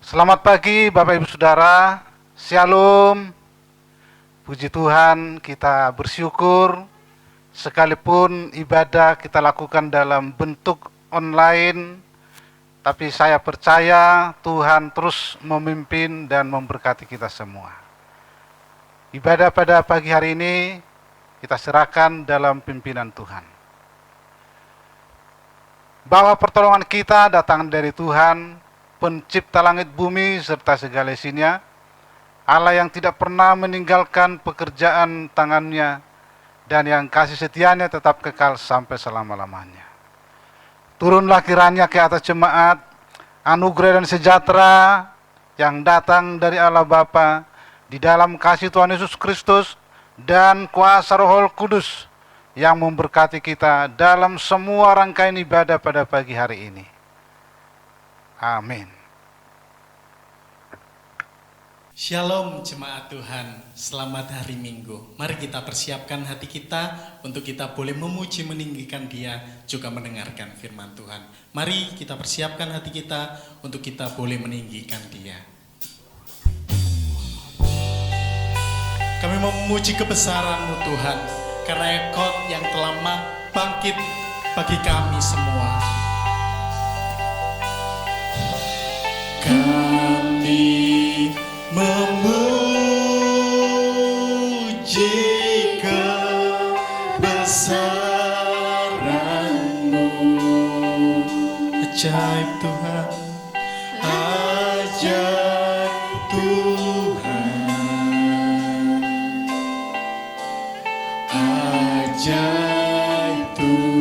Selamat pagi Bapak Ibu Saudara, Shalom. Puji Tuhan, kita bersyukur sekalipun ibadah kita lakukan dalam bentuk online, tapi saya percaya Tuhan terus memimpin dan memberkati kita semua. Ibadah pada pagi hari ini kita serahkan dalam pimpinan Tuhan. Bahwa pertolongan kita datang dari Tuhan, Pencipta langit bumi serta segala isinya, Allah yang tidak pernah meninggalkan pekerjaan tangannya, dan yang kasih setianya tetap kekal sampai selama-lamanya. Turunlah kiranya ke atas jemaat, anugerah dan sejahtera yang datang dari Allah Bapa, di dalam kasih Tuhan Yesus Kristus, dan kuasa Roh Kudus, yang memberkati kita dalam semua rangkaian ibadah pada pagi hari ini. Amin. Shalom jemaat Tuhan, selamat hari Minggu. Mari kita persiapkan hati kita untuk kita boleh memuji, meninggikan Dia, juga mendengarkan firman Tuhan. Mari kita persiapkan hati kita untuk kita boleh meninggikan Dia. Kami memuji kebesaran-Mu Tuhan, karena Engkau yang telah bangkit bagi kami semua. Kami memuji kebesaran-Mu, ajaib Tuhan, ajaib Tuhan, ajaib Tuhan. Ajaib Tuhan.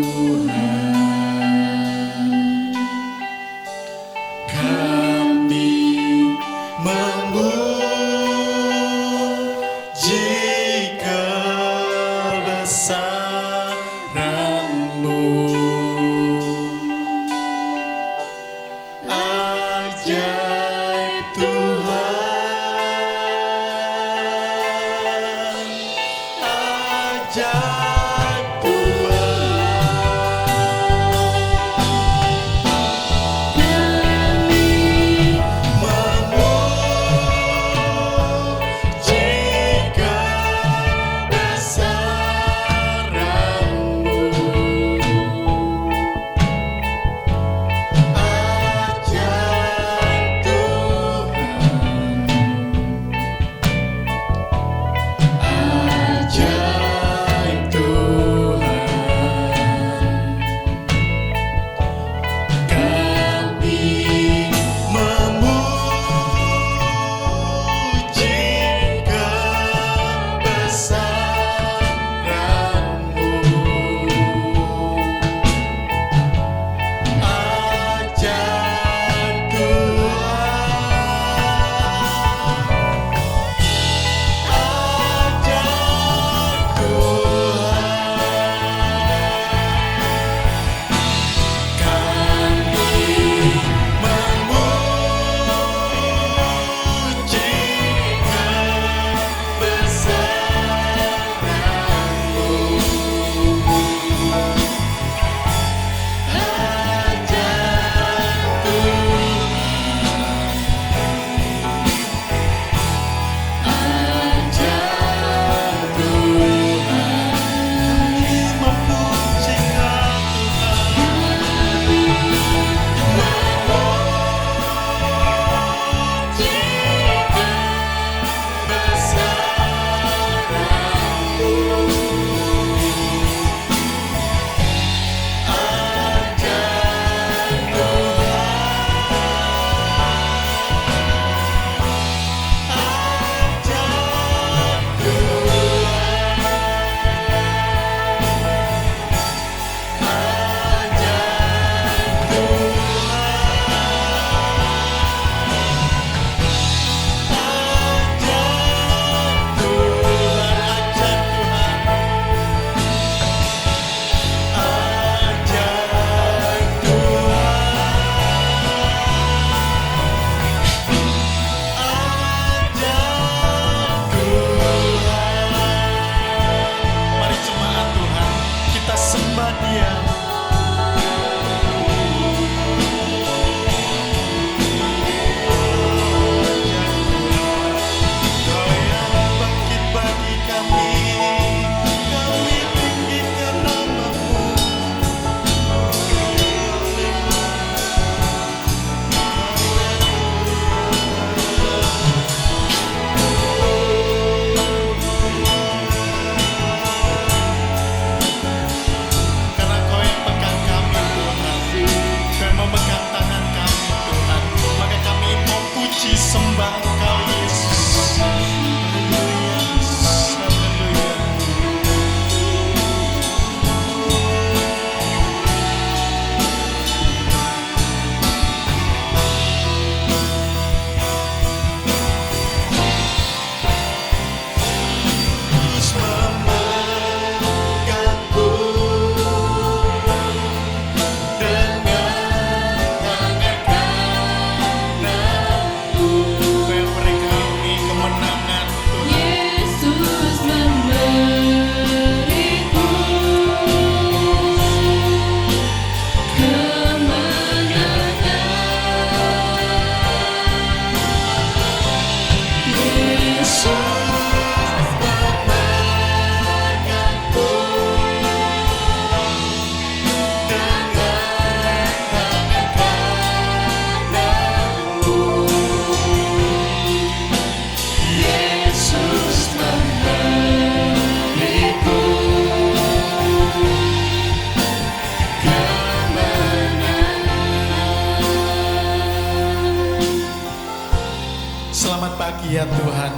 Ya Tuhan,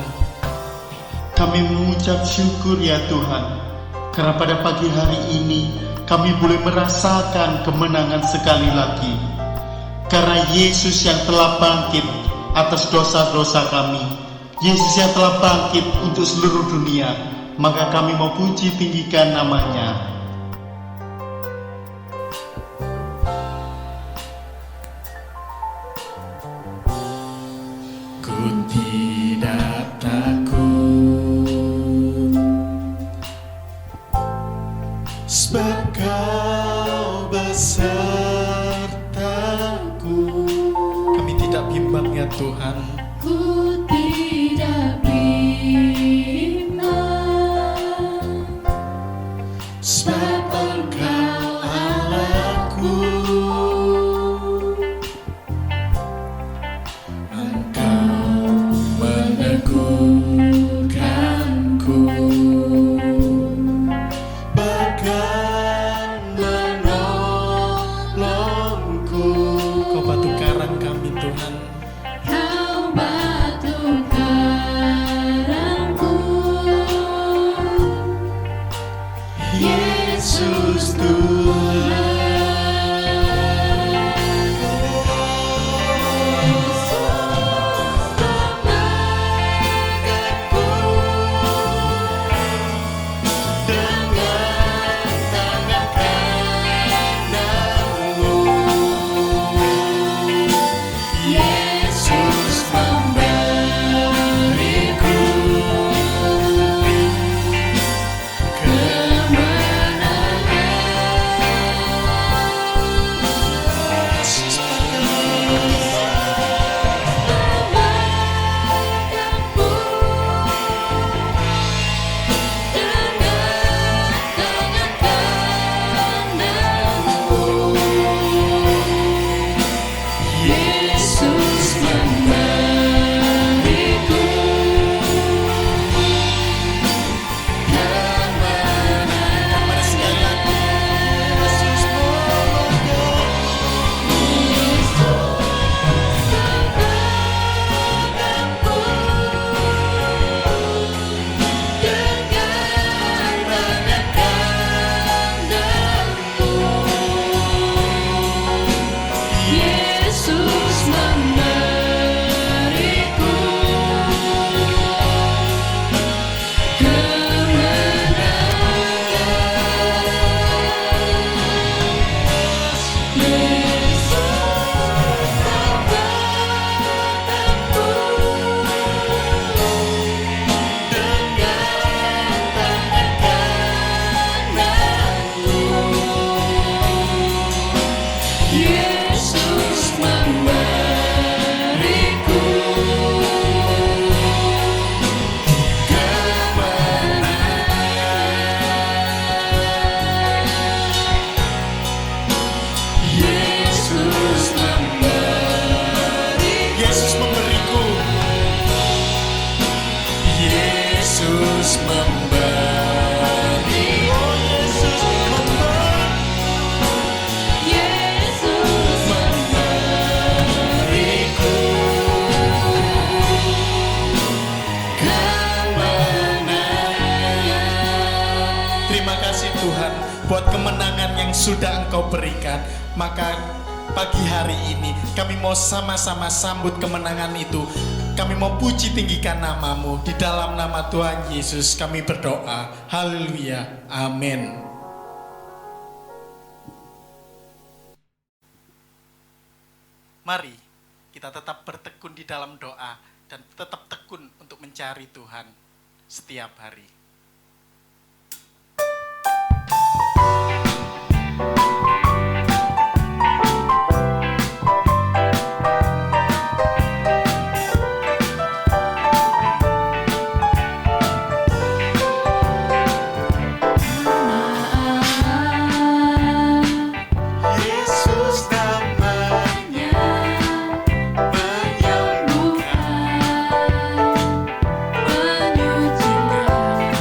Kami mengucap syukur ya Tuhan, karena pada pagi hari ini kami boleh merasakan kemenangan sekali lagi. Karena Yesus yang telah bangkit atas dosa-dosa kami, Yesus yang telah bangkit untuk seluruh dunia, maka kami mau puji tinggikan namanya. ku tidak takut, sebab Kau besertaku. Kami tidak bimbang ya Tuhan, Ku tidak bimbang, sebab Engkau Allahku. Engkau meneguhkanku, bahkan menolongku. Kau batu karang kami Tuhan, Kau batu karangku. Yesus Tuhan. Yesus memberiku Yesus memberiku kemenangan. Pada sekali lagi, Yesus Yesus memberiku kemenangan. Yesus Yesus memberiku kemenangan. Yesus memberiku. Yesus memberiku. Yesus memberi. Oh Yesus memberi. Yesus Memberiku kemenangan. Terima kasih Tuhan buat kemenangan yang sudah Engkau berikan. Maka pagi hari ini kami mau sama-sama sambut kemenangan itu. Kami mau puji tinggikan nama-Mu. Di dalam nama Tuhan Yesus kami berdoa. Haleluya. Amin. Mari kita tetap bertekun di dalam doa dan tetap tekun untuk mencari Tuhan setiap hari. Yesus namanya menyembuhkan, menyucikan.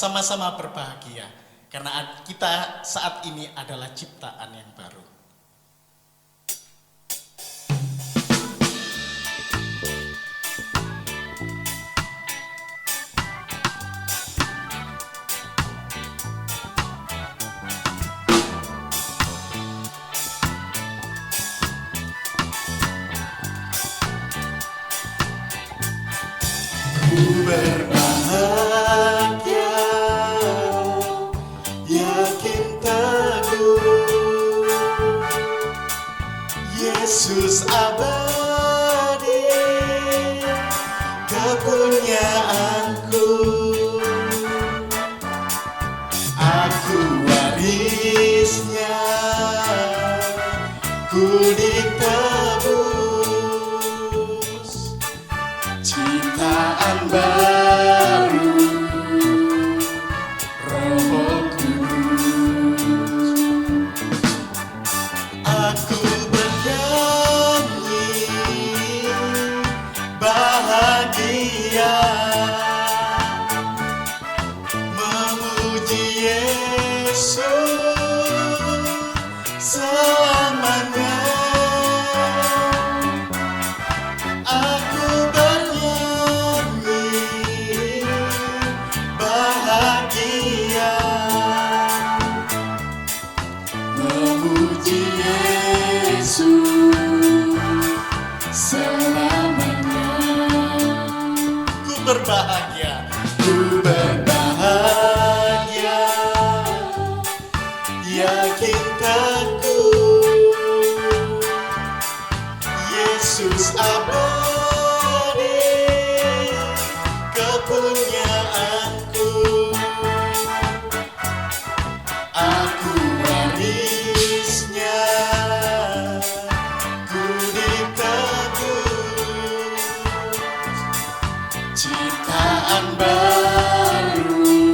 bersama-sama berbahagia karena kita saat ini adalah ciptaan yang baru. Berbahagia, yakin teguh, Yesus abadi, kepunyaanku. Aku warisnya, ku ditebus, ciptaan baru, Roh Kudus. Aku bernyanyi bahagia, memuji Yesus selamanya. Aku bernyanyi bahagia, memuji Yesus selamanya. Ku berbahagia, ku berbahagia, yakin teguh, Yesus abadi, kepunyaanku. Aku warisnya, ku ditebus, ciptaan baru,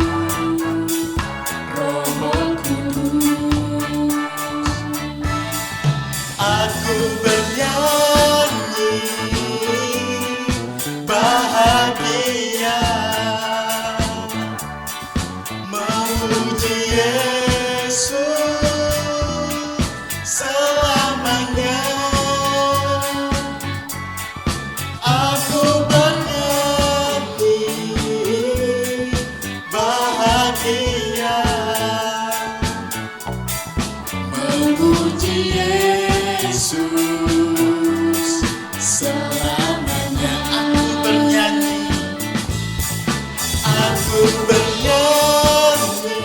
Roh Kudus. Aku bernyanyi bahagia, memuji Yesus selamanya. Aku bernyanyi bahagia, memuji Yesus selamanya. Aku bernyanyi, aku bernyanyi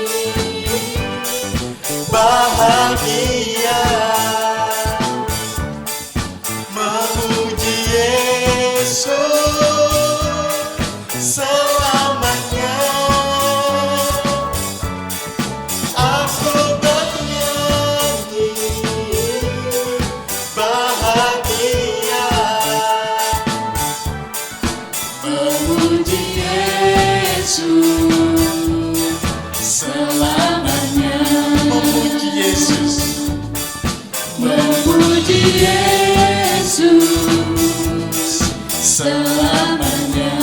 bahagia, memuji Yesus selamanya. Aku bernyanyi bahagia, memuji Yesus selamanya. Memuji Yesus, memuji Yesus selamanya.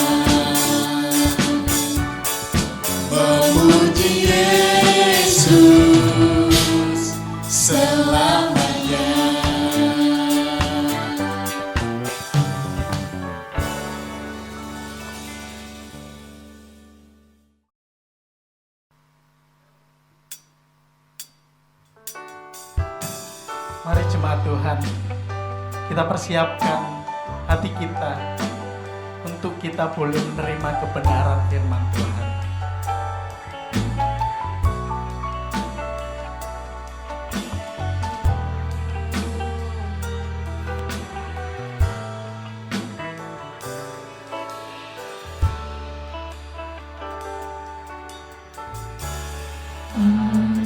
Memuji Yesus selamanya. Mari jemaat Tuhan, kita persiapkan hati kita untuk kita boleh menerima kebenaran firman Tuhan.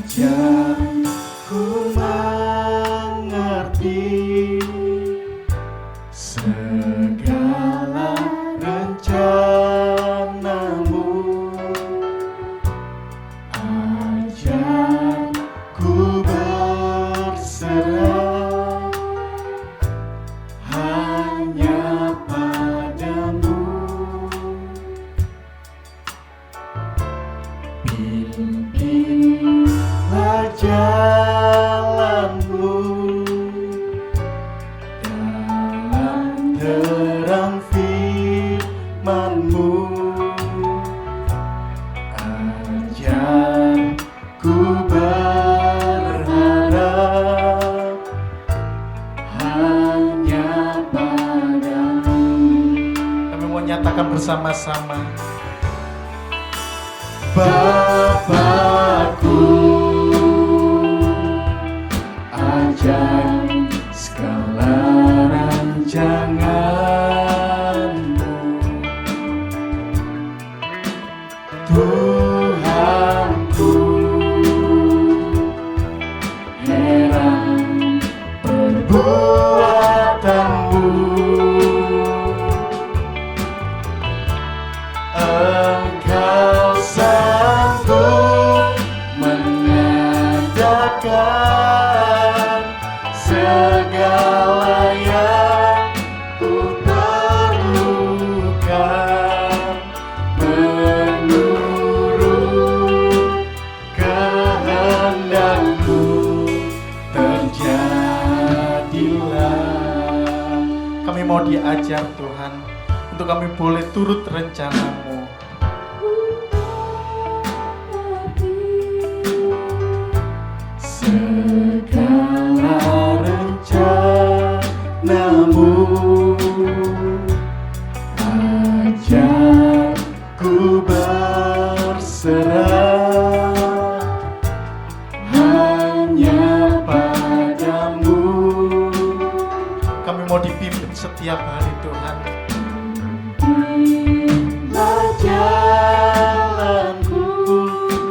Ajarku mengerti segala rencanamu, ajarku berserah hanya padamu. bersama-sama. Bapakku, ajaib segala rancangan-Mu, Tuhanku, heran perbuatan-Mu, Engkau sanggup mengadakan segala yang ku perlukan, menurut kehendak-Mu terjadilah. Kami mau diajar Tuhan, untuk kami boleh turut rencana-Mu. Segala rencana-Mu, ajar ku berserah hanya padamu. Kami mau dipimpin setiap hari Tuhan. Bimbinglah jalanku,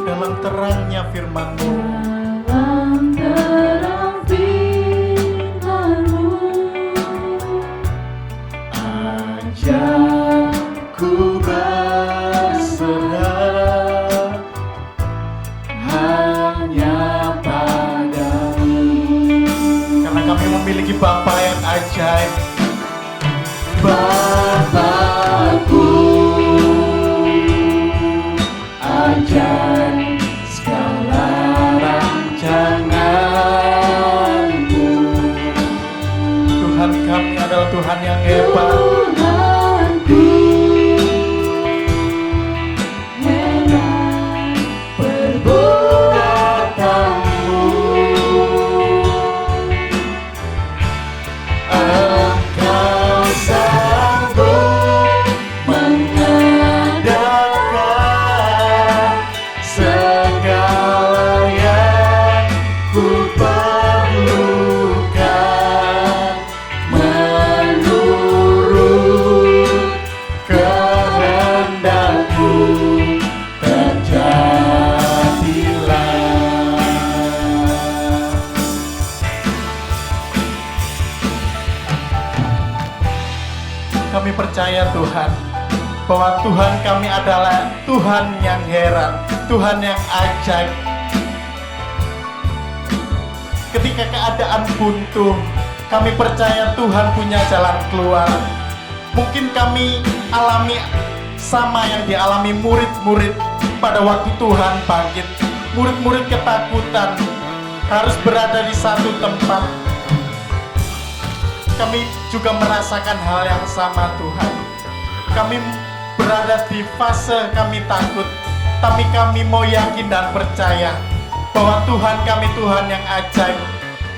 Dalam terangnya firman-Mu, dalam terang firman-Mu, ajar ku berserah hanya padamu. karena kami memiliki Bapa yang ajaib. Bapakku, ajaib segala rancangan-Mu, Tuhan kami adalah Tuhan yang hebat. Tuhanku, heran perbuatan-Mu, Engkau sanggup mengadakan segala yang ku perlukan, menurut kehendak-Mu terjadilah. Kami percaya Tuhan, bahwa Tuhan kami adalah Tuhan yang heran, Tuhan yang ajaib. Ketika keadaan buntu, kami percaya Tuhan punya jalan keluar. Mungkin kami alami sama yang dialami murid-murid pada waktu Tuhan bangkit. Murid-murid ketakutan, harus berada di satu tempat. Kami juga merasakan hal yang sama Tuhan. Kami berada di fase kami takut, tapi kami mau yakin dan percaya bahwa Tuhan kami Tuhan yang ajaib,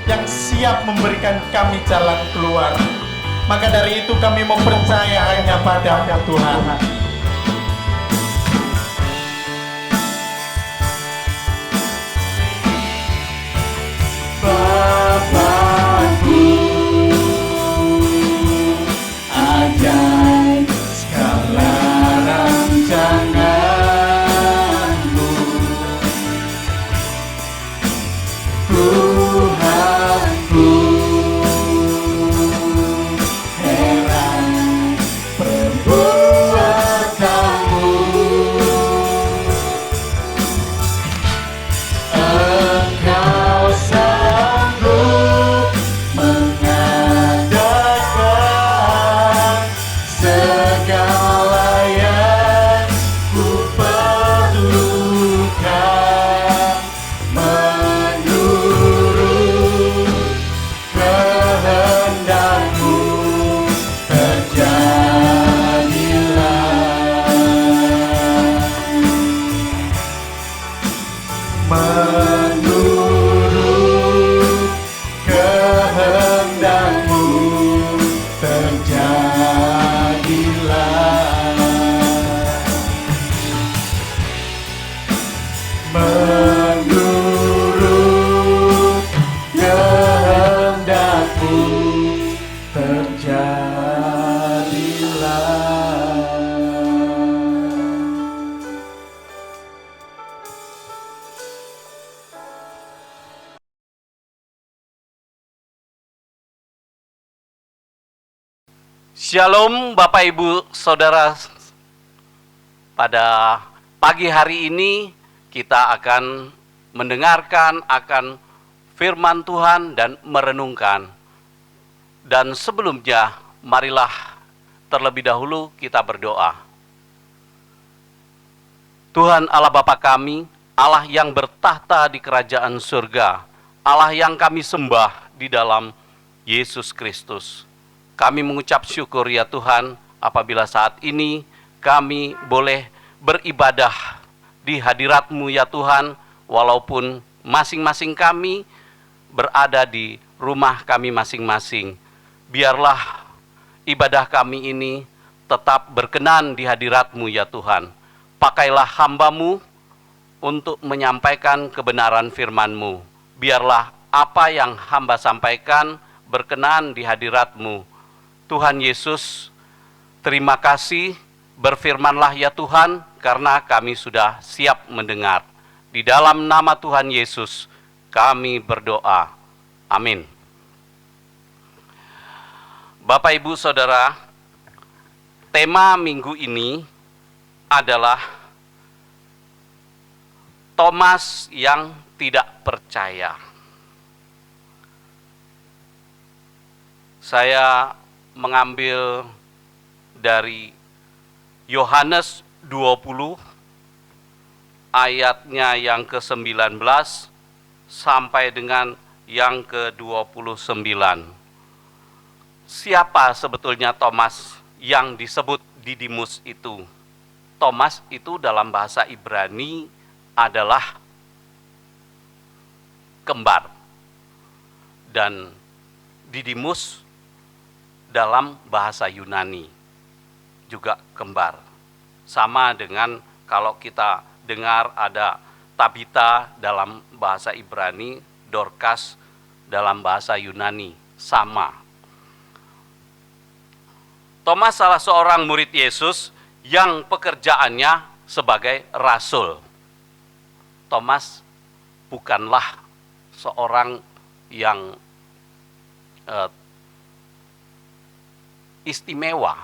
yang siap memberikan kami jalan keluar. Maka dari itu kami mau percaya hanya pada Tuhan. Bapakku, ajaib segala rancangan-Mu, Tuhanku, heran perbuatan Shalom Bapak Ibu Saudara. Pada pagi hari ini kita akan mendengarkan akan firman Tuhan dan merenungkan. Dan sebelumnya marilah terlebih dahulu kita berdoa. Tuhan Allah Bapa kami, Allah yang bertahta di kerajaan surga, Allah yang kami sembah di dalam Yesus Kristus. Kami mengucap syukur ya Tuhan, apabila saat ini kami boleh beribadah di hadirat-Mu ya Tuhan, walaupun masing-masing kami berada di rumah kami masing-masing. Biarlah ibadah kami ini tetap berkenan di hadirat-Mu ya Tuhan. Pakailah hamba-Mu untuk menyampaikan kebenaran firman-Mu. Biarlah apa yang hamba sampaikan berkenan di hadirat-Mu. Tuhan Yesus, terima kasih, berfirmanlah ya Tuhan, karena kami sudah siap mendengar. Di dalam nama Tuhan Yesus, kami berdoa. Amin. Bapak, Ibu, Saudara, tema minggu ini adalah Thomas yang tidak percaya. Saya mengambil dari Yohanes 20 ayatnya yang ke-19 sampai dengan yang ke-29. Siapa sebetulnya Thomas yang disebut Didimus itu? Thomas itu dalam bahasa Ibrani adalah kembar, dan Didimus dalam bahasa Yunani juga kembar. Sama dengan kalau kita dengar ada Tabita dalam bahasa Ibrani, Dorcas dalam bahasa Yunani, sama. Thomas salah seorang murid Yesus yang pekerjaannya sebagai rasul. Thomas bukanlah seorang yang istimewa,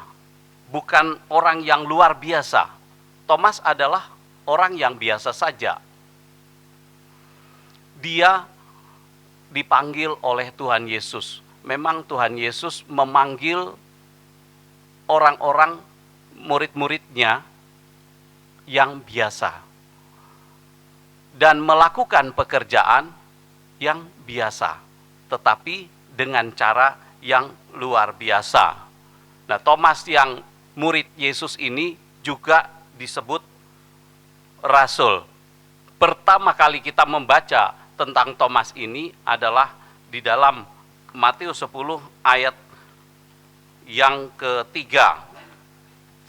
bukan orang yang luar biasa. Thomas adalah orang yang biasa saja. Dia dipanggil oleh Tuhan Yesus. Memang Tuhan Yesus memanggil orang-orang murid-muridnya yang biasa dan melakukan pekerjaan yang biasa, tetapi dengan cara yang luar biasa. Nah, Thomas yang murid Yesus ini juga disebut rasul. Pertama kali kita membaca tentang Thomas ini adalah di dalam Matius 10 ayat yang ketiga.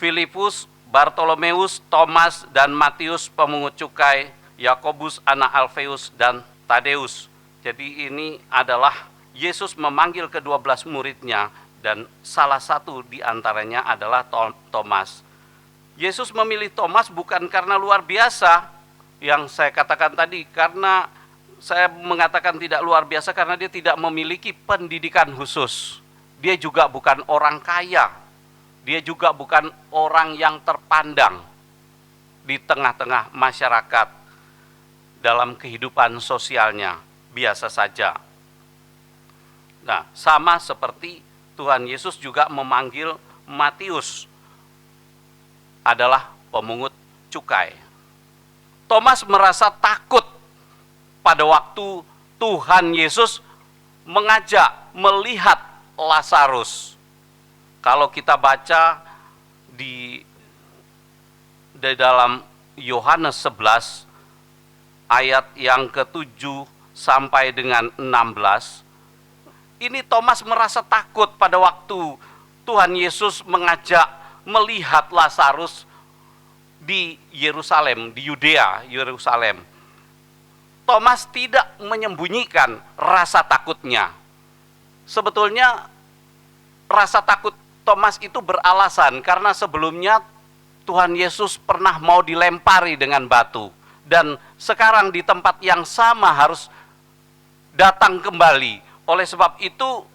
Filipus, Bartolomeus, Thomas, dan Matius pemungut cukai, Yakobus anak Alfeus, dan Tadeus. Jadi ini adalah Yesus memanggil ke-12 muridnya, dan salah satu di antaranya adalah Thomas. Yesus memilih Thomas bukan karena luar biasa, yang saya katakan tadi, karena saya mengatakan tidak luar biasa karena dia tidak memiliki pendidikan khusus. Dia juga bukan orang kaya, dia juga bukan orang yang terpandang di tengah-tengah masyarakat dalam kehidupan sosialnya, biasa saja. Nah, sama seperti Tuhan Yesus juga memanggil Matius, adalah pemungut cukai. Thomas merasa takut pada waktu Tuhan Yesus mengajak melihat Lazarus. Kalau kita baca di dalam Yohanes 11 ayat yang ke-7 sampai dengan 16, ini Thomas merasa takut pada waktu Tuhan Yesus mengajak melihat Lazarus di Yerusalem, di Yudea, Yerusalem. Thomas tidak menyembunyikan rasa takutnya. Sebetulnya rasa takut Thomas itu beralasan karena sebelumnya Tuhan Yesus pernah mau dilempari dengan batu, dan sekarang di tempat yang sama harus datang kembali. Oleh sebab itu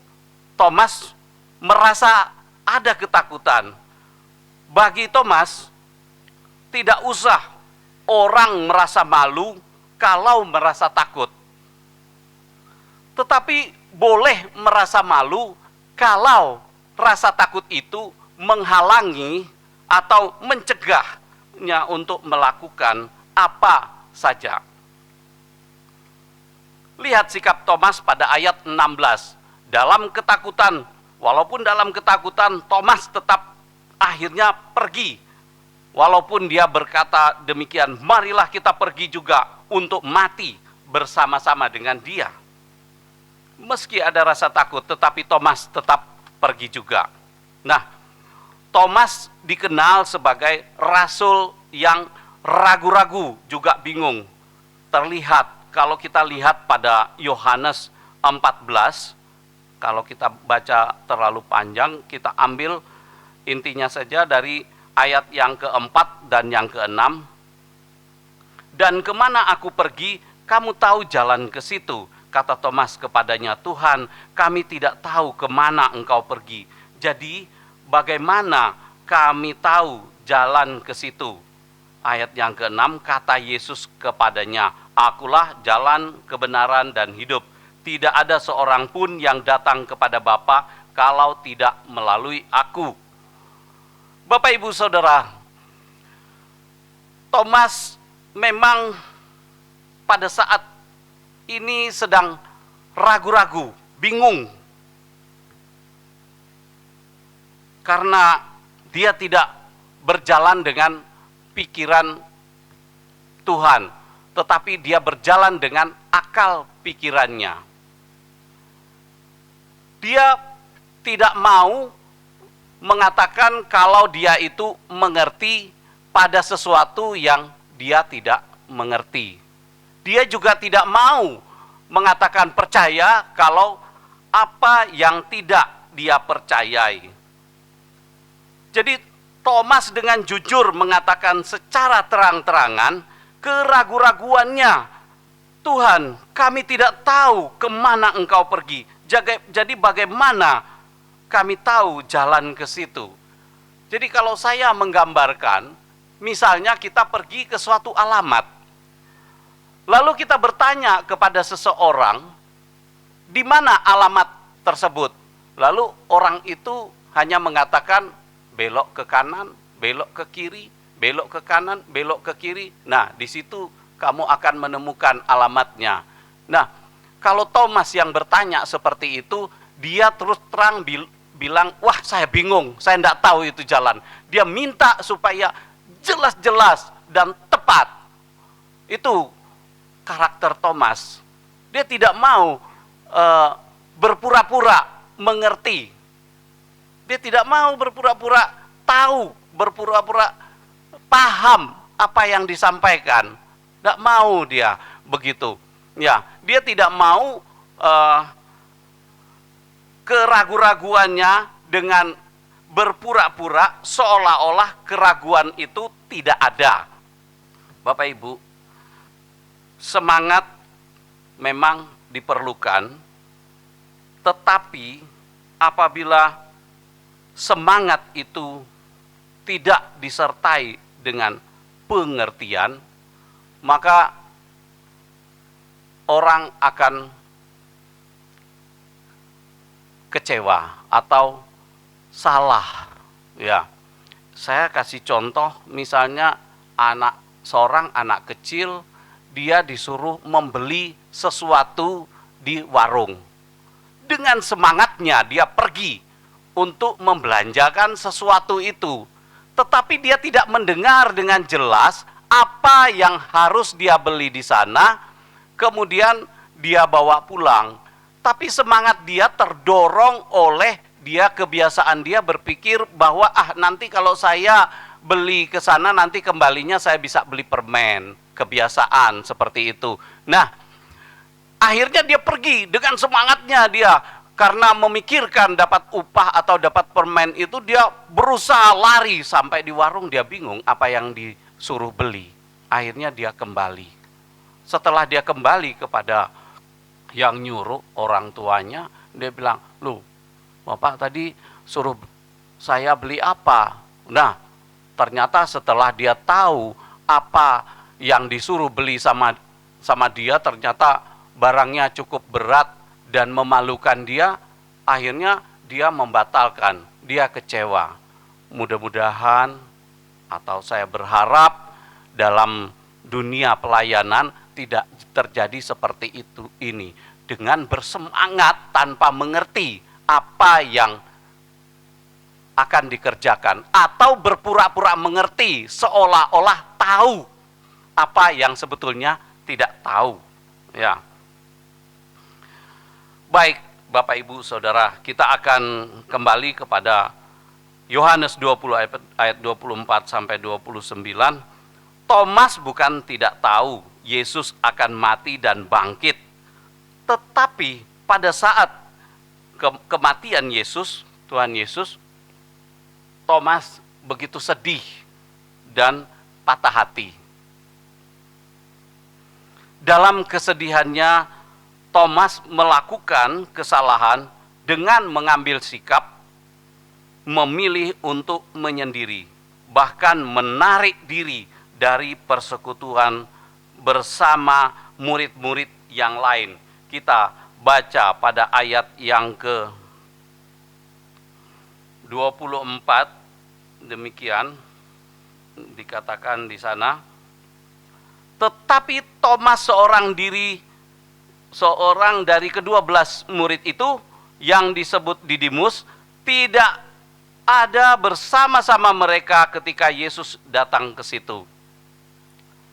Thomas merasa ada ketakutan. Bagi Thomas, tidak usah orang merasa malu kalau merasa takut. Tetapi boleh merasa malu kalau rasa takut itu menghalangi atau mencegahnya untuk melakukan apa saja. Lihat sikap Thomas pada ayat 16. Dalam ketakutan, walaupun dalam ketakutan, Thomas tetap akhirnya pergi. Walaupun dia berkata demikian, marilah kita pergi juga untuk mati bersama-sama dengan dia. Meski ada rasa takut, tetapi Thomas tetap pergi juga. Nah, Thomas dikenal sebagai rasul yang ragu-ragu, juga bingung. Terlihat kalau kita lihat pada Yohanes 14, kalau kita baca terlalu panjang, kita ambil intinya saja dari ayat yang keempat dan yang keenam. Dan kemana aku pergi, kamu tahu jalan ke situ. Kata Thomas kepadanya, Tuhan, kami tidak tahu kemana engkau pergi. Jadi bagaimana kami tahu jalan ke situ? Ayat yang keenam, kata Yesus kepadanya, akulah jalan, kebenaran, dan hidup. Tidak ada seorang pun yang datang kepada Bapa kalau tidak melalui aku. Bapak, Ibu, Saudara, Thomas memang pada saat ini sedang ragu-ragu, bingung. Karena dia tidak berjalan dengan pikiran Tuhan, tetapi dia berjalan dengan akal pikirannya. Dia tidak mau mengatakan kalau dia itu mengerti pada sesuatu yang dia tidak mengerti. Dia juga tidak mau mengatakan percaya kalau apa yang tidak dia percayai. Jadi Thomas dengan jujur mengatakan secara terang-terangan keraguan-raguannya. Tuhan, kami tidak tahu kemana engkau pergi. Jadi bagaimana kami tahu jalan ke situ? Jadi kalau saya menggambarkan, misalnya kita pergi ke suatu alamat. Lalu kita bertanya kepada seseorang, di mana alamat tersebut? Lalu orang itu hanya mengatakan, belok ke kanan, belok ke kiri, belok ke kanan, belok ke kiri. Nah, di situ kamu akan menemukan alamatnya. Nah, kalau Thomas yang bertanya seperti itu, dia terus terang bilang, wah saya bingung, saya tidak tahu itu jalan. Dia minta supaya jelas-jelas dan tepat. Itu karakter Thomas. Dia tidak mau berpura-pura mengerti. Dia tidak mau berpura-pura tahu, berpura-pura paham apa yang disampaikan. Tidak mau dia begitu. Ya, dia tidak mau keraguan-raguannya dengan berpura-pura seolah-olah keraguan itu tidak ada. Bapak Ibu, semangat memang diperlukan, tetapi apabila semangat itu tidak disertai dengan pengertian, maka orang akan kecewa atau salah. Ya, saya kasih contoh, misalnya seorang anak kecil, dia disuruh membeli sesuatu di warung. Dengan semangatnya dia pergi untuk membelanjakan sesuatu itu. Tetapi dia tidak mendengar dengan jelas apa yang harus dia beli di sana, kemudian dia bawa pulang. Tapi semangat dia terdorong oleh kebiasaan dia berpikir bahwa nanti kalau saya beli ke sana nanti kembalinya saya bisa beli permen. Kebiasaan seperti itu. Nah, akhirnya dia pergi dengan semangatnya dia, karena memikirkan dapat upah atau dapat permen itu, dia berusaha lari sampai di warung, dia bingung apa yang disuruh beli. Akhirnya dia kembali. Setelah dia kembali kepada yang nyuruh, orang tuanya, dia bilang, "Loh, Bapak tadi suruh saya beli apa? Nah, ternyata setelah dia tahu apa yang disuruh beli sama dia, ternyata barangnya cukup berat dan memalukan dia, akhirnya dia membatalkan, dia kecewa. Mudah-mudahan atau saya berharap dalam dunia pelayanan tidak terjadi seperti ini. Dengan bersemangat tanpa mengerti apa yang akan dikerjakan, atau berpura-pura mengerti seolah-olah tahu apa yang sebetulnya tidak tahu. Ya. Baik, Bapak Ibu Saudara, kita akan kembali kepada Yohanes 20 ayat 24 sampai 29. Thomas bukan tidak tahu Yesus akan mati dan bangkit, tetapi pada saat kematian Yesus, Tuhan Yesus, Thomas begitu sedih dan patah hati. Dalam kesedihannya, Thomas melakukan kesalahan dengan mengambil sikap, memilih untuk menyendiri, bahkan menarik diri dari persekutuan bersama murid-murid yang lain. Kita baca pada ayat yang ke-24, demikian dikatakan di sana. Tetapi Thomas seorang dari ke-12 murid itu yang disebut Didimus tidak ada bersama-sama mereka ketika Yesus datang ke situ.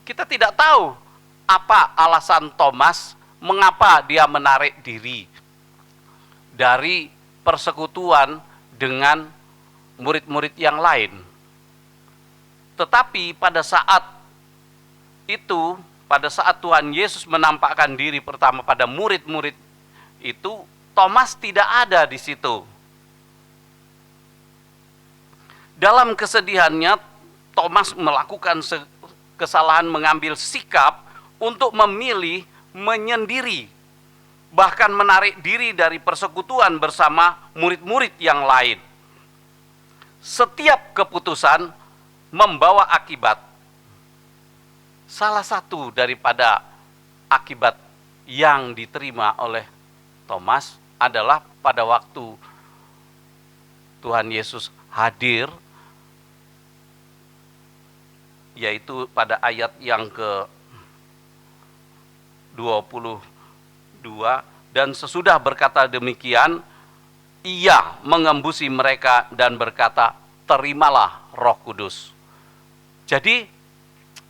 Kita tidak tahu apa alasan Thomas, mengapa dia menarik diri dari persekutuan dengan murid-murid yang lain. Tetapi pada saat itu, pada saat Tuhan Yesus menampakkan diri pertama pada murid-murid itu, Thomas tidak ada di situ. Dalam kesedihannya, Thomas melakukan kesalahan mengambil sikap untuk memilih menyendiri, bahkan menarik diri dari persekutuan bersama murid-murid yang lain. Setiap keputusan membawa akibat. Salah satu daripada akibat yang diterima oleh Thomas adalah pada waktu Tuhan Yesus hadir, yaitu pada ayat yang ke-22, dan sesudah berkata demikian, ia mengembusi mereka dan berkata, terimalah Roh Kudus. Jadi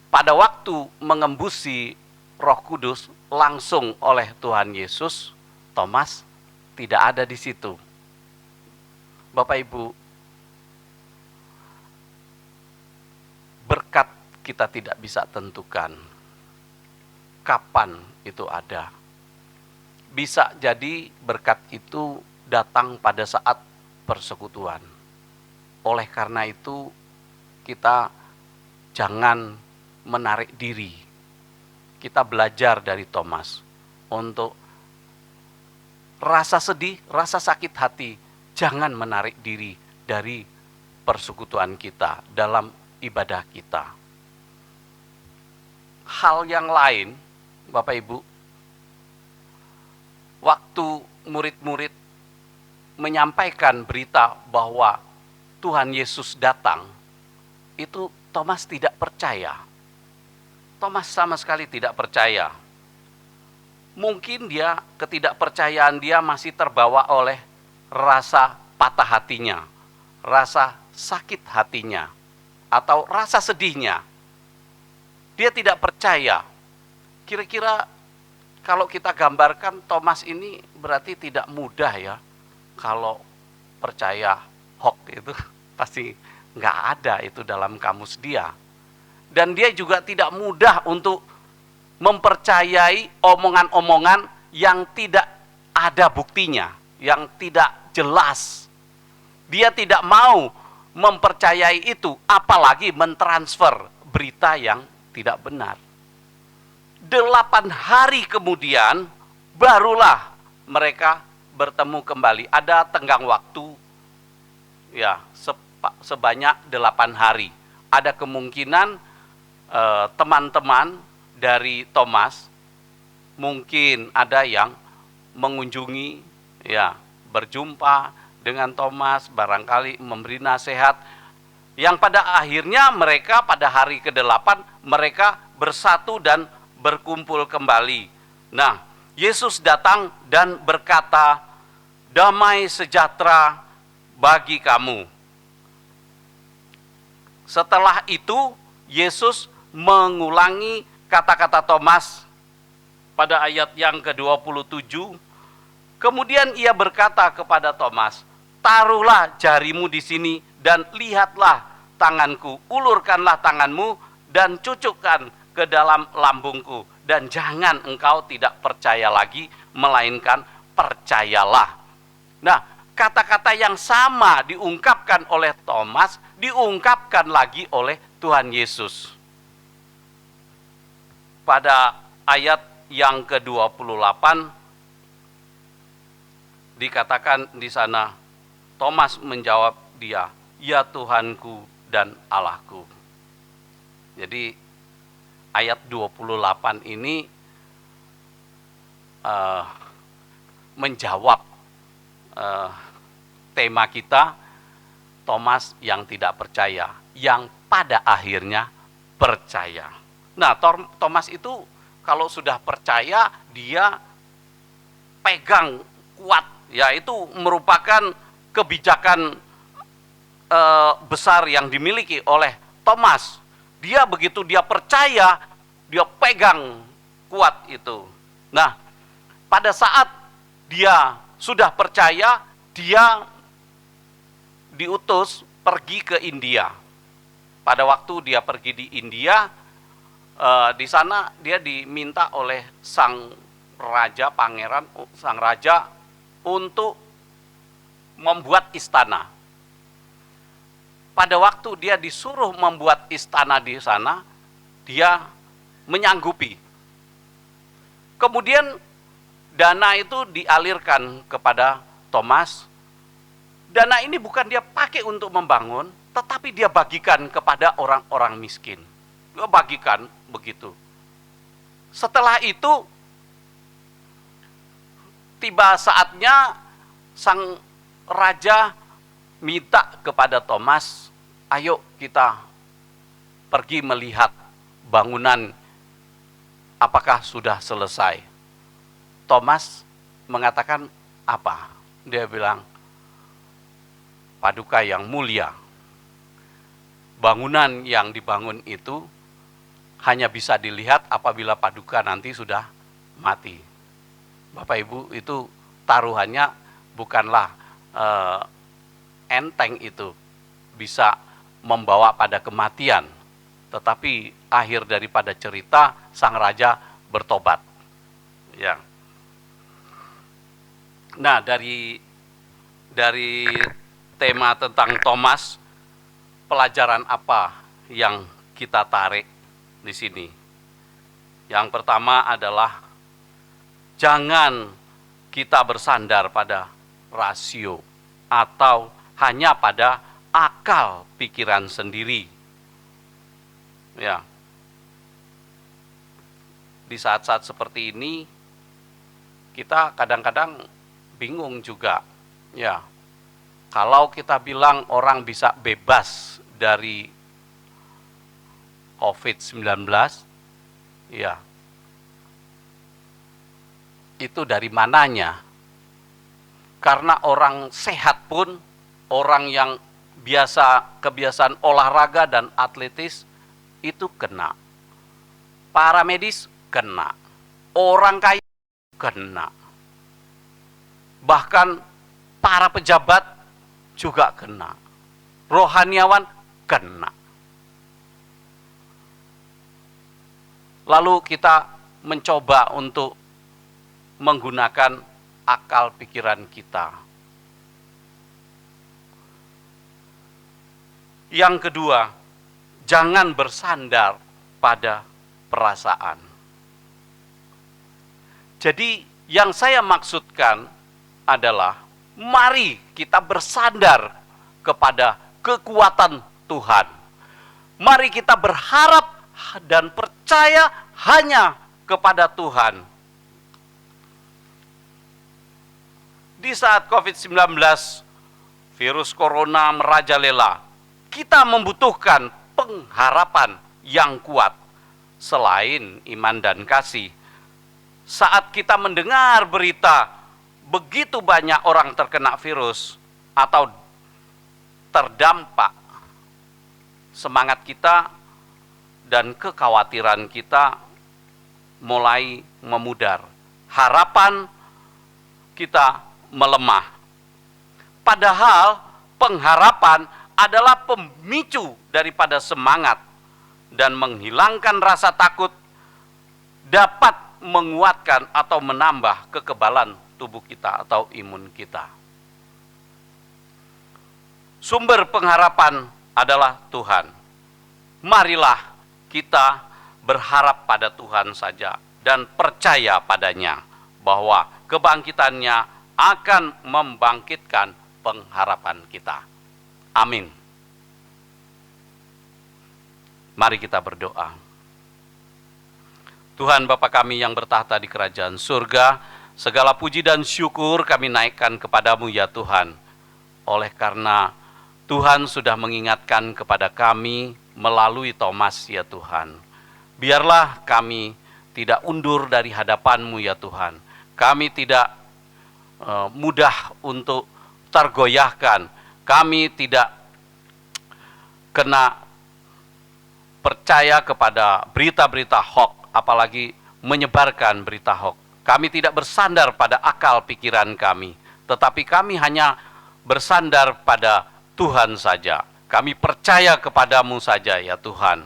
pada waktu mengembusi Roh Kudus langsung oleh Tuhan Yesus, Thomas tidak ada di situ. Bapak Ibu, berkat kita tidak bisa tentukan kapan itu ada. Bisa jadi berkat itu datang pada saat persekutuan. Oleh karena itu, kita jangan menarik diri. Kita belajar dari Thomas untuk rasa sedih, rasa sakit hati, jangan menarik diri dari persekutuan kita dalam ibadah kita. Hal yang lain, Bapak Ibu, waktu murid-murid menyampaikan berita bahwa Tuhan Yesus datang, itu Thomas tidak percaya. Thomas sama sekali tidak percaya. Mungkin ketidakpercayaan dia masih terbawa oleh rasa patah hatinya, rasa sakit hatinya, atau rasa sedihnya. Dia tidak percaya. Kira-kira kalau kita gambarkan Thomas ini berarti tidak mudah ya. Kalau percaya hoax itu pasti nggak ada itu dalam kamus dia. Dan dia juga tidak mudah untuk mempercayai omongan-omongan yang tidak ada buktinya, yang tidak jelas. Dia tidak mau mempercayai itu, apalagi mentransfer berita yang tidak benar. 8 hari kemudian barulah mereka bertemu kembali. Ada tenggang waktu ya sebanyak 8 hari. Ada kemungkinan teman-teman dari Thomas mungkin ada yang mengunjungi, ya, berjumpa dengan Thomas, barangkali memberi nasihat, yang pada akhirnya mereka pada hari ke-8 mereka bersatu dan berkumpul kembali. Nah, Yesus datang dan berkata, "Damai sejahtera bagi kamu." Setelah itu Yesus mengulangi kata-kata Thomas pada ayat yang ke-27. Kemudian ia berkata kepada Thomas, "Taruhlah jarimu di sini dan lihatlah tanganku, ulurkanlah tanganmu dan cucukkan ke dalam lambungku, dan jangan engkau tidak percaya lagi, melainkan percayalah." Nah, kata-kata yang sama diungkapkan oleh Thomas, diungkapkan lagi oleh Tuhan Yesus. Pada ayat yang ke-28 dikatakan di sana, Thomas menjawab dia, "Ya Tuhanku dan Allahku." Jadi ayat 28 ini menjawab tema kita, Thomas yang tidak percaya, yang pada akhirnya percaya. Nah, Thomas itu kalau sudah percaya, dia pegang kuat, ya, itu merupakan kebijakan besar yang dimiliki oleh Thomas. Dia begitu dia percaya, dia pegang kuat itu. Nah, pada saat dia sudah percaya, dia diutus pergi ke India. Pada waktu dia pergi di India, di sana dia diminta oleh sang raja, pangeran, sang raja untuk membuat istana. Pada waktu dia disuruh membuat istana di sana, dia menyanggupi. Kemudian dana itu dialirkan kepada Thomas. Dana ini bukan dia pakai untuk membangun, tetapi dia bagikan kepada orang-orang miskin. Dia bagikan begitu. Setelah itu, tiba saatnya sang raja minta kepada Thomas, "Ayo kita pergi melihat bangunan apakah sudah selesai." Thomas mengatakan, "Apa?" Dia bilang, "Paduka yang mulia, bangunan yang dibangun itu hanya bisa dilihat apabila Paduka nanti sudah mati." Bapak Ibu, itu taruhannya bukanlah enteng, itu bisa membawa pada kematian, tetapi akhir daripada cerita sang raja bertobat. Ya. Nah, dari tema tentang Thomas, pelajaran apa yang kita tarik di sini? Yang pertama adalah jangan kita bersandar pada rasio atau hanya pada akal pikiran sendiri. Ya. Di saat-saat seperti ini kita kadang-kadang bingung juga. Ya. Kalau kita bilang orang bisa bebas dari COVID-19, ya, itu dari mananya? Karena orang sehat pun, orang yang kebiasaan olahraga dan atletis itu kena. Para medis kena. Orang kaya kena. Bahkan para pejabat juga kena. Rohaniawan kena. Lalu kita mencoba untuk menggunakan akal pikiran kita. Yang kedua, jangan bersandar pada perasaan. Jadi yang saya maksudkan adalah mari kita bersandar kepada kekuatan Tuhan. Mari kita berharap dan percaya hanya kepada Tuhan. Di saat COVID-19, virus corona merajalela, kita membutuhkan pengharapan yang kuat selain iman dan kasih. Saat kita mendengar berita begitu banyak orang terkena virus atau terdampak, semangat kita dan kekhawatiran kita mulai memudar. Harapan kita melemah. Padahal pengharapan adalah pemicu daripada semangat dan menghilangkan rasa takut, dapat menguatkan atau menambah kekebalan tubuh kita atau imun kita. Sumber pengharapan adalah Tuhan. Marilah kita berharap pada Tuhan saja dan percaya padanya bahwa kebangkitannya akan membangkitkan pengharapan kita. Amin. Mari kita berdoa. Tuhan Bapa kami yang bertahta di kerajaan surga, segala puji dan syukur kami naikkan kepadamu ya Tuhan. Oleh karena Tuhan sudah mengingatkan kepada kami melalui Thomas ya Tuhan. Biarlah kami tidak undur dari hadapan-Mu ya Tuhan. Kami tidak mudah untuk tergoyahkan. Kami tidak kena percaya kepada berita-berita hoax, apalagi menyebarkan berita hoax. Kami tidak bersandar pada akal pikiran kami, tetapi kami hanya bersandar pada Tuhan saja. Kami percaya kepadamu saja ya Tuhan.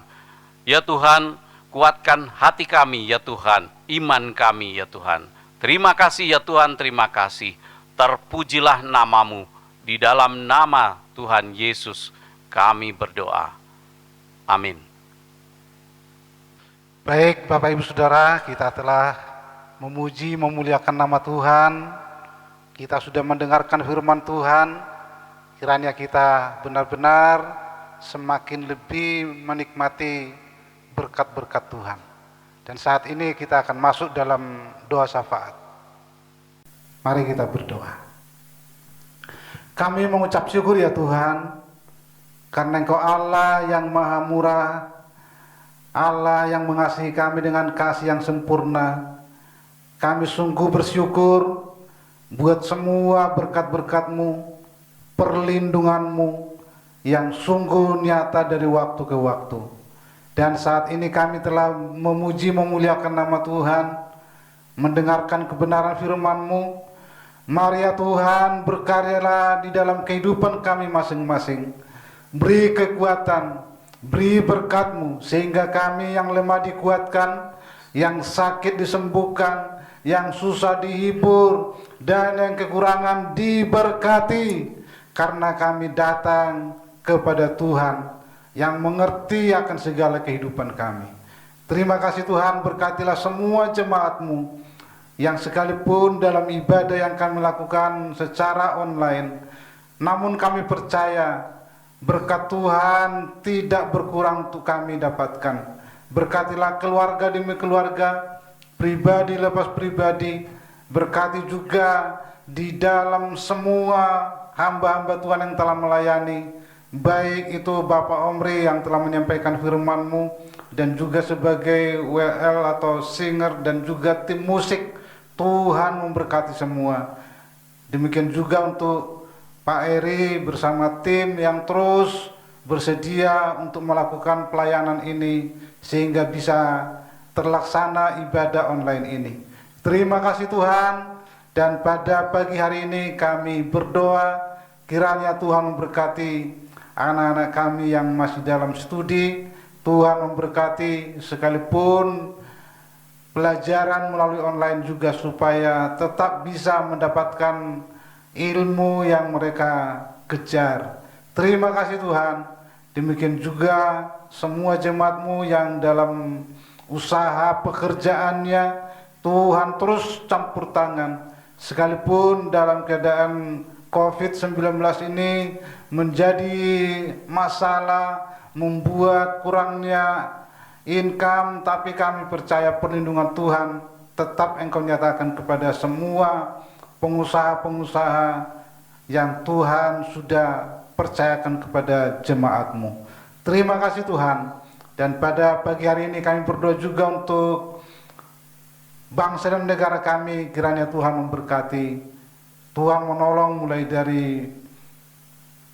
Ya Tuhan, kuatkan hati kami ya Tuhan, iman kami ya Tuhan. Terima kasih ya Tuhan, terima kasih. Terpujilah namamu. Di dalam nama Tuhan Yesus kami berdoa. Amin. Baik Bapak Ibu Saudara, kita telah memuji, memuliakan nama Tuhan. Kita sudah mendengarkan firman Tuhan. Kiranya kita benar-benar semakin lebih menikmati berkat-berkat Tuhan. Dan saat ini kita akan masuk dalam doa syafaat. Mari kita berdoa. Kami mengucap syukur ya Tuhan, karena Engkau Allah yang maha murah, Allah yang mengasihi kami dengan kasih yang sempurna. Kami sungguh bersyukur buat semua berkat-berkat-Mu, perlindungan-Mu yang sungguh nyata dari waktu ke waktu. Dan saat ini kami telah memuji memuliakan nama Tuhan, mendengarkan kebenaran firman-Mu. Mari ya Tuhan, berkaryalah di dalam kehidupan kami masing-masing. Beri kekuatan, beri berkat-Mu, sehingga kami yang lemah dikuatkan, yang sakit disembuhkan, yang susah dihibur, dan yang kekurangan diberkati. Karena kami datang kepada Tuhan yang mengerti akan segala kehidupan kami. Terima kasih Tuhan, berkatilah semua jemaat-Mu yang sekalipun dalam ibadah yang kami lakukan secara online, namun kami percaya berkat Tuhan tidak berkurang untuk kami dapatkan. Berkatilah keluarga demi keluarga, pribadi lepas pribadi, berkati juga di dalam semua hamba-hamba Tuhan yang telah melayani, baik itu Bapak Omri yang telah menyampaikan firman-Mu, dan juga sebagai WL atau singer, dan juga tim musik. Tuhan memberkati semua. Demikian juga untuk Pak Eri bersama tim yang terus bersedia untuk melakukan pelayanan ini sehingga bisa terlaksana ibadah online ini. Terima kasih Tuhan, dan pada pagi hari ini kami berdoa kiranya Tuhan memberkati anak-anak kami yang masih dalam studi. Tuhan memberkati sekalipun pelajaran melalui online juga, supaya tetap bisa mendapatkan ilmu yang mereka kejar. Terima kasih Tuhan. Demikian juga semua jemaat-Mu yang dalam usaha pekerjaannya, Tuhan terus campur tangan. Sekalipun dalam keadaan COVID-19 ini menjadi masalah, membuat kurangnya income, tapi kami percaya perlindungan Tuhan tetap Engkau nyatakan kepada semua pengusaha-pengusaha yang Tuhan sudah percayakan kepada jemaat-Mu. Terima kasih Tuhan. Dan pada pagi hari ini kami berdoa juga untuk bangsa dan negara kami, kiranya Tuhan memberkati, Tuhan menolong mulai dari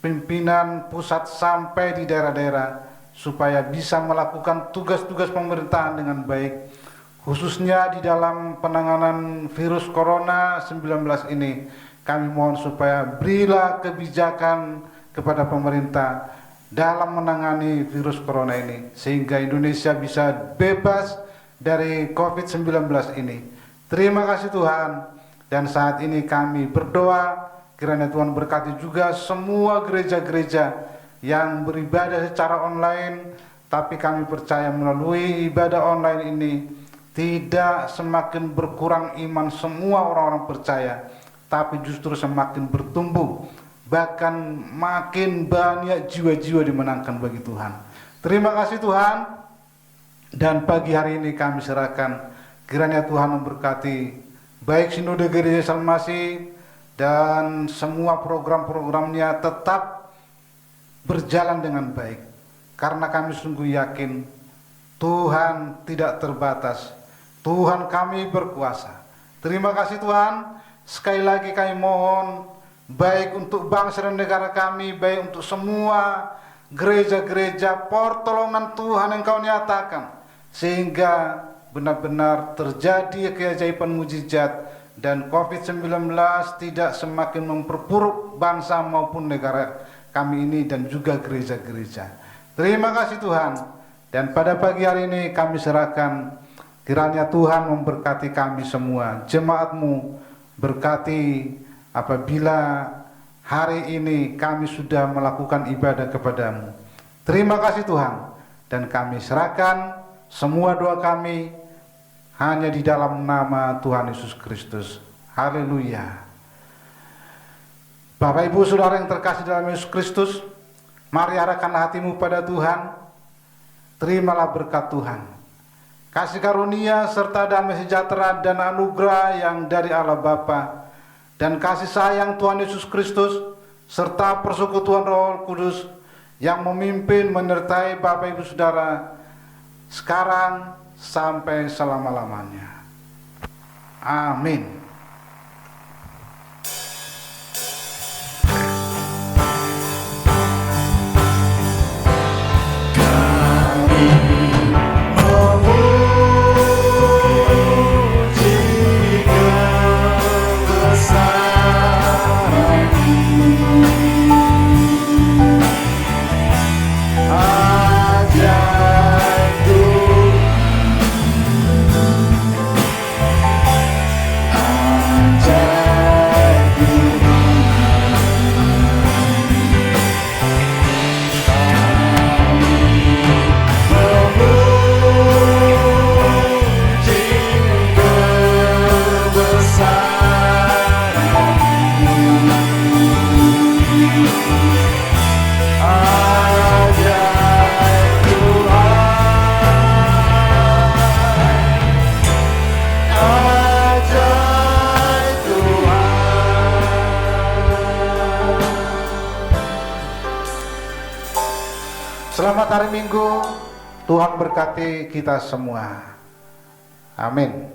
pimpinan pusat sampai di daerah-daerah, supaya bisa melakukan tugas-tugas pemerintahan dengan baik, khususnya di dalam penanganan virus corona 19 ini. Kami mohon supaya berilah kebijakan kepada pemerintah dalam menangani virus corona ini, sehingga Indonesia bisa bebas dari COVID-19 ini. Terima kasih Tuhan. Dan saat ini kami berdoa, kiranya Tuhan berkati juga semua gereja-gereja yang beribadah secara online, tapi kami percaya melalui ibadah online ini tidak semakin berkurang iman semua orang-orang percaya, tapi justru semakin bertumbuh, bahkan makin banyak jiwa-jiwa dimenangkan bagi Tuhan. Terima kasih Tuhan. Dan pagi hari ini kami serahkan, kiranya Tuhan memberkati baik Sinode Gereja Salmasi dan semua program-programnya tetap berjalan dengan baik, karena kami sungguh yakin Tuhan tidak terbatas, Tuhan kami berkuasa. Terima kasih Tuhan. Sekali lagi kami mohon, baik untuk bangsa dan negara kami, baik untuk semua gereja-gereja, pertolongan Tuhan yang Kau nyatakan, sehingga benar-benar terjadi keajaiban mujizat dan COVID-19 tidak semakin memperburuk bangsa maupun negara kami ini dan juga gereja-gereja. Terima kasih Tuhan. Dan pada pagi hari ini kami serahkan, kiranya Tuhan memberkati kami semua, jemaat-Mu, berkati apabila hari ini kami sudah melakukan ibadah kepada-Mu. Terima kasih Tuhan. Dan kami serahkan semua doa kami hanya di dalam nama Tuhan Yesus Kristus. Haleluya. Bapak Ibu Saudara yang terkasih dalam Yesus Kristus, mari arahkan hatimu pada Tuhan. Terimalah berkat Tuhan, kasih karunia serta damai sejahtera dan anugerah yang dari Allah Bapa dan kasih sayang Tuhan Yesus Kristus serta persekutuan Roh Kudus yang memimpin menyertai Bapak Ibu Saudara sekarang sampai selama-lamanya. Amin. Selamat hari Minggu, Tuhan berkati kita semua. Amin.